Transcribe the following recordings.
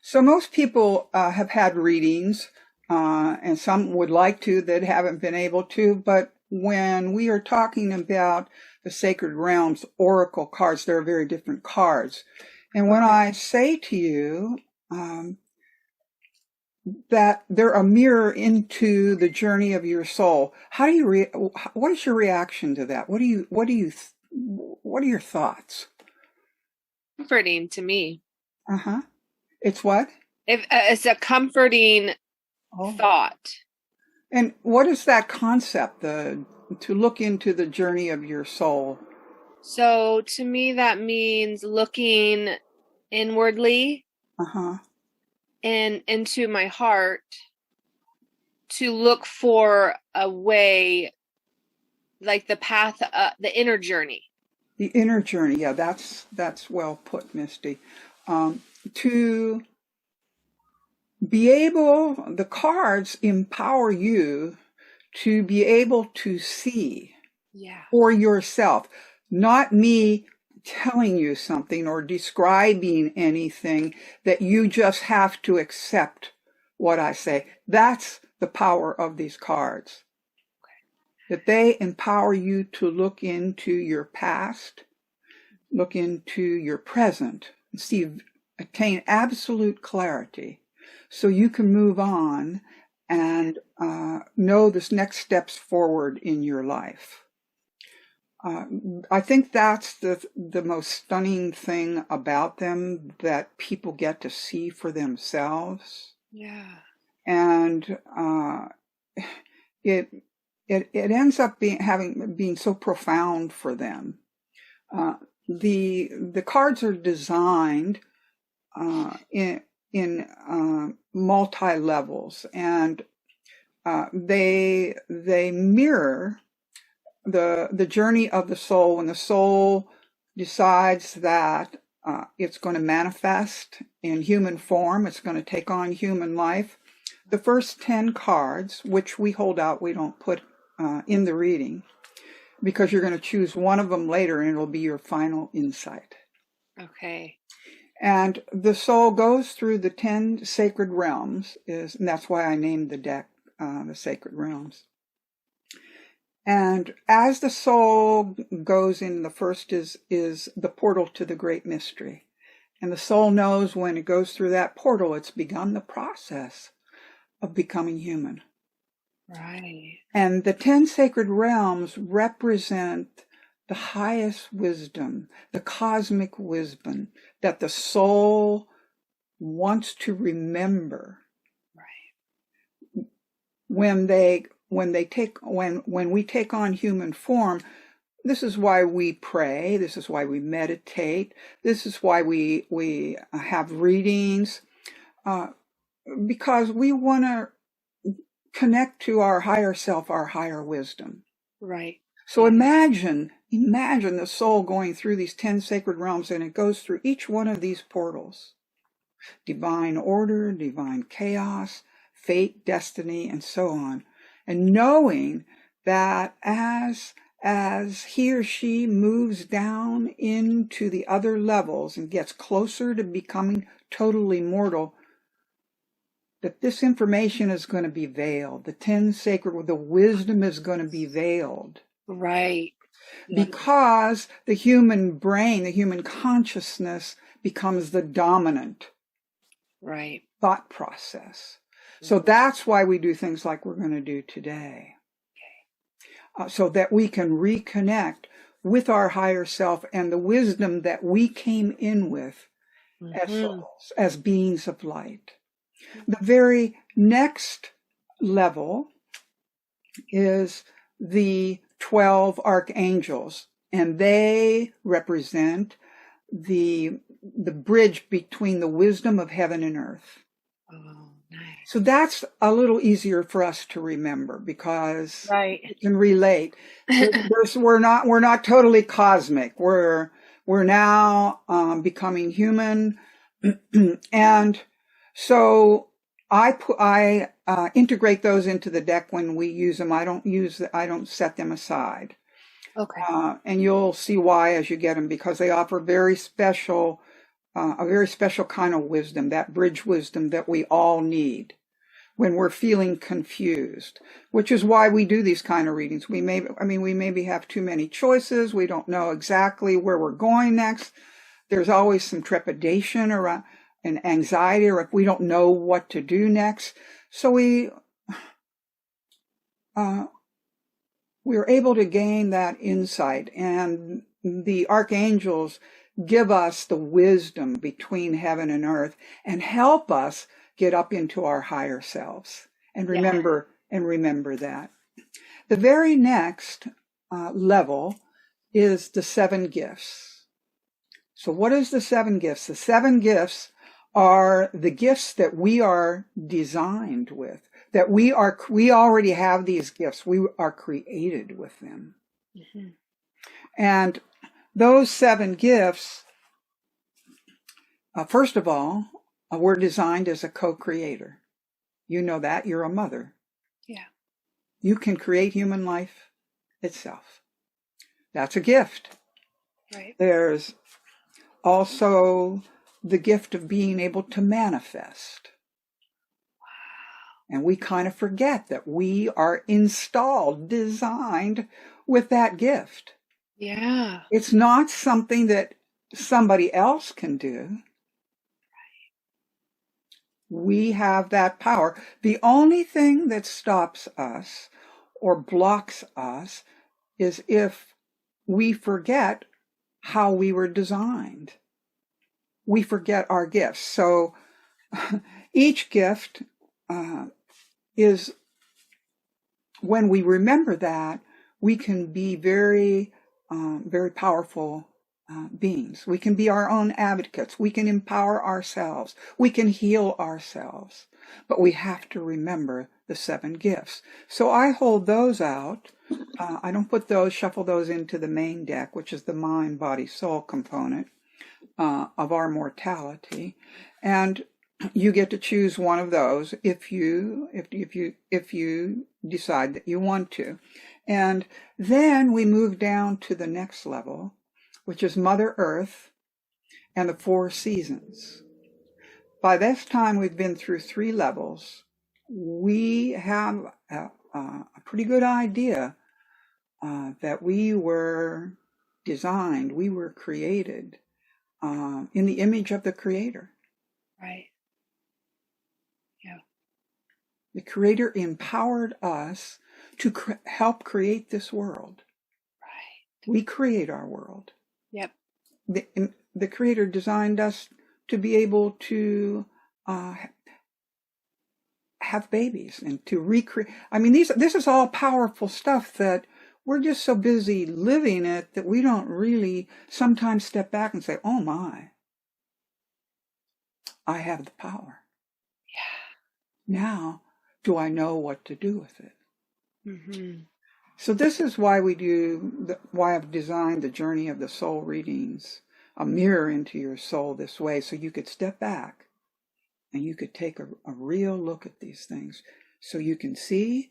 So most people have had readings, and some would like to that haven't been able to. But when we are talking about the sacred realms, oracle cards, they're very different cards. And when I say to you that they're a mirror into the journey of your soul, how do you what is your reaction to that? What are your thoughts? Comforting to me. Uh-huh. It's what? If It's a comforting Oh. thought. And what is that concept, to look into the journey of your soul? So to me, that means looking inwardly Uh-huh. and into my heart to look for a way, like the path, the inner journey. The inner journey. Yeah, that's well put, Misty. To be able, the cards empower you to be able to see for yourself, not me telling you something or describing anything, that you just have to accept what I say. That's the power of these cards. That they empower you to look into your past, look into your present, and see, attain absolute clarity so you can move on and know this next steps forward in your life. I think that's the most stunning thing about them, that people get to see for themselves. Yeah. And it ends up being so profound for them. The cards are designed in multi levels, and they mirror the journey of the soul. When the soul decides that it's going to manifest in human form, it's going to take on human life. The first 10 cards, which we hold out, we don't put in the reading, because you're going to choose one of them later and it'll be your final insight. Okay. And the soul goes through the 10 sacred realms, and that's why I named the deck the Sacred Realms. And as the soul goes in, the first is the portal to the great mystery. And the soul knows when it goes through that portal, it's begun the process of becoming human. Right. And the 10 sacred realms represent the highest wisdom, the cosmic wisdom that the soul wants to remember. Right. When we take on human form, this is why we pray, this is why we meditate, this is why we have readings, because we want to connect to our higher self, our higher wisdom. Right. So imagine the soul going through these 10 sacred realms, and it goes through each one of these portals. Divine order, divine chaos, fate, destiny, and so on. And knowing that as he or she moves down into the other levels and gets closer to becoming totally mortal, that this information is going to be veiled. The 10 sacred, the wisdom is going to be veiled. Right. Because the human brain, the human consciousness becomes the dominant thought process. So that's why we do things like we're going to do today. So that we can reconnect with our higher self and the wisdom that we came in with as souls, as beings of light. The very next level is the 12 archangels, and they represent the bridge between the wisdom of heaven and earth. Oh, nice. So that's a little easier for us to remember, because we can relate. We're not totally cosmic. We're now becoming human, and so I integrate those into the deck when we use them. I don't set them aside. Okay. And you'll see why as you get them, because they offer very special a very special kind of wisdom, that bridge wisdom that we all need when we're feeling confused, which is why we do these kind of readings. We maybe have too many choices. We don't know exactly where we're going next. There's always some trepidation around and anxiety, or if we don't know what to do next. So we're able to gain that insight, and the archangels give us the wisdom between heaven and earth and help us get up into our higher selves and remember that. The very next level is the 7 gifts. So what is the 7 gifts? The 7 gifts are the gifts that we are designed with, that we already have these gifts. We are created with them. Mm-hmm. And those 7 gifts, first of all, we're designed as a co-creator. You know that. You're a mother. Yeah. You can create human life itself. That's a gift. Right. There's also the gift of being able to manifest. Wow. And we kind of forget that we are installed, designed with that gift. Yeah. It's not something that somebody else can do. We have that power. The only thing that stops us or blocks us is if we forget how we were designed. We forget our gifts. So each gift is, when we remember that, we can be very, very powerful beings. We can be our own advocates. We can empower ourselves. We can heal ourselves. But we have to remember the 7 gifts. So I hold those out. I don't shuffle those into the main deck, which is the mind, body, soul component of our mortality. And you get to choose one of those if you decide that you want to. And then we move down to the next level, which is Mother Earth and the 4 seasons. By this time, we've been through 3 levels. We have a pretty good idea that we were designed, we were created in the image of the Creator. Right. Yeah. The Creator empowered us to help create this world. Right. We create our world. Yep. The Creator designed us to be able to have babies and to recreate. I mean, this is all powerful stuff that we're just so busy living it that we don't really sometimes step back and say, oh my, I have the power. Yeah. Now, do I know what to do with it? Mm-hmm. So this is why why I've designed the Journey of the Soul readings, a mirror into your soul this way, so you could step back and you could take a real look at these things, so you can see,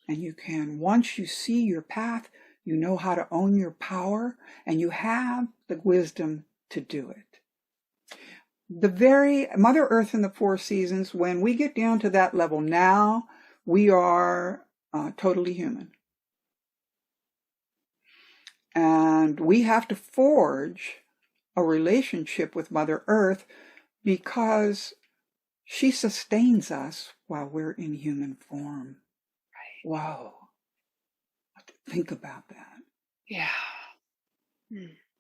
and you can, once you see your path, you know how to own your power, and you have the wisdom to do it. The very Mother Earth and the 4 seasons, when we get down to that level now, we are totally human. And we have to forge a relationship with Mother Earth because she sustains us while we're in human form. Right. Wow. Think about that. Yeah.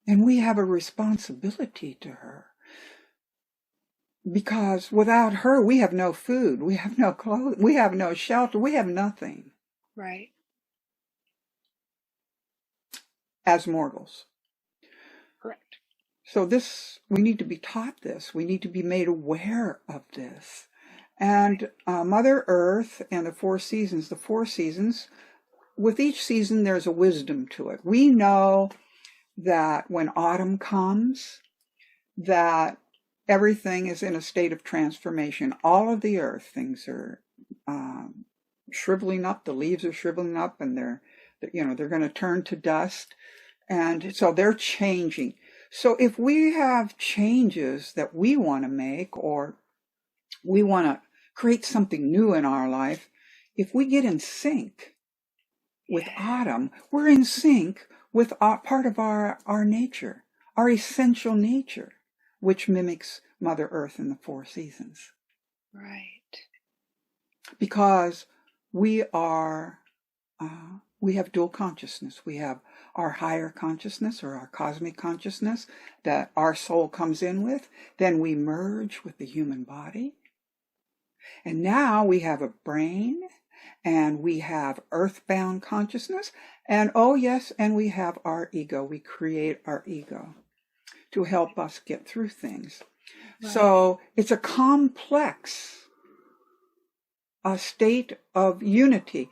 And we have a responsibility to her. Because without her, we have no food, we have no clothes, we have no shelter, we have nothing. Right. As mortals. Correct. So we need to be taught this. We need to be made aware of this. And Mother Earth and the 4 seasons, with each season, there's a wisdom to it. We know that when autumn comes, that everything is in a state of transformation. All of the earth, things are shriveling up. The leaves are shriveling up, and they're going to turn to dust. And so they're changing. So if we have changes that we want to make, or we want to create something new in our life, if we get in sync with Autumn, we're in sync with part of our nature, our essential nature, which mimics Mother Earth in the 4 seasons. Right. Because we have dual consciousness. We have our higher consciousness, or our cosmic consciousness, that our soul comes in with. Then we merge with the human body. And now we have a brain, and we have earthbound consciousness, and oh yes, and we have our ego. We create our ego to help us get through things. Right. So it's a complex state of unity.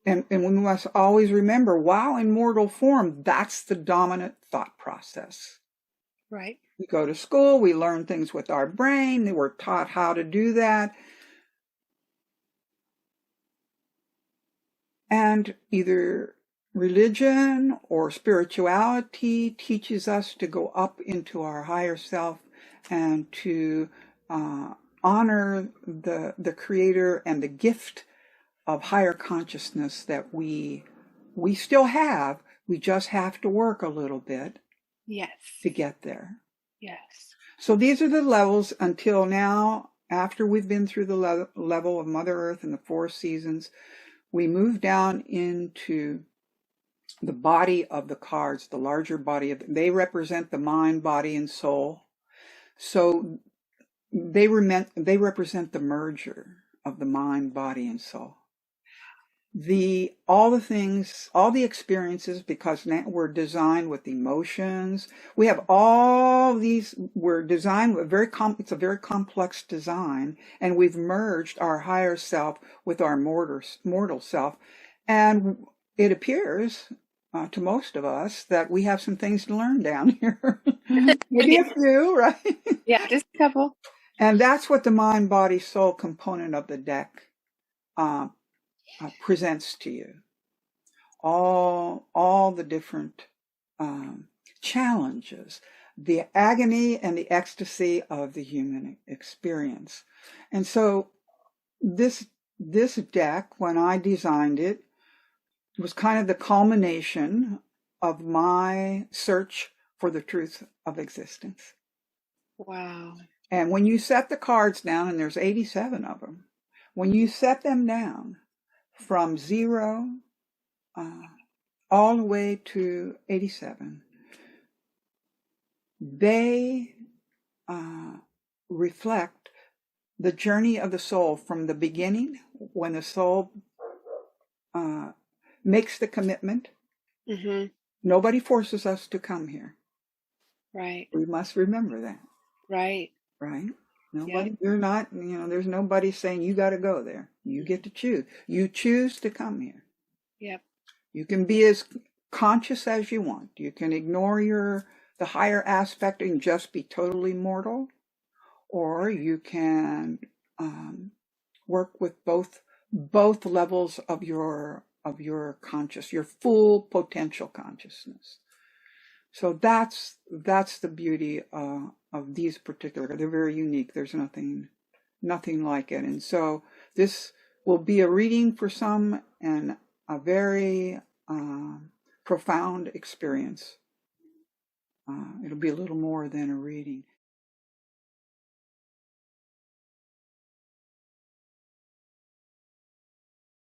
And we must always remember, while in mortal form, that's the dominant thought process. Right. We go to school, we learn things with our brain, we're taught how to do that. And either religion or spirituality teaches us to go up into our higher self and to honor the Creator and the gift of higher consciousness that we still have. We just have to work a little bit. Yes. To get there. Yes. So these are the levels until now. After we've been through the level of Mother Earth and the 4 seasons, we move down into the body of the cards, the larger body of they represent the mind, body, and soul. So they represent the merger of the mind, body, and soul. All the experiences, because now we're designed with emotions. We have all these, we're designed with it's a very complex design, and we've merged our higher self with our mortal self. And it appears to most of us that we have some things to learn down here. Maybe a few, right? Yeah, just a couple. And that's what the mind, body, soul component of the deck presents to you. All the different challenges, the agony and the ecstasy of the human experience. And so this deck, when I designed it, was kind of the culmination of my search for the truth of existence. Wow. And when you set the cards down, and there's 87 of them, when you set them down from 0 all the way to 87, they reflect the journey of the soul from the beginning, when the soul makes the commitment. Mm-hmm. Nobody forces us to come here. Right. We must remember that. Right. Right? Nobody, you're not, there's nobody saying you got to go there. You get to choose. You choose to come here. Yep. You can be as conscious as you want. You can ignore the higher aspect and just be totally mortal, or you can work with both levels of your your full potential consciousness. So that's the beauty of these particular. They're very unique. There's nothing like it. And so this will be a reading for some, and a very profound experience. It'll be a little more than a reading.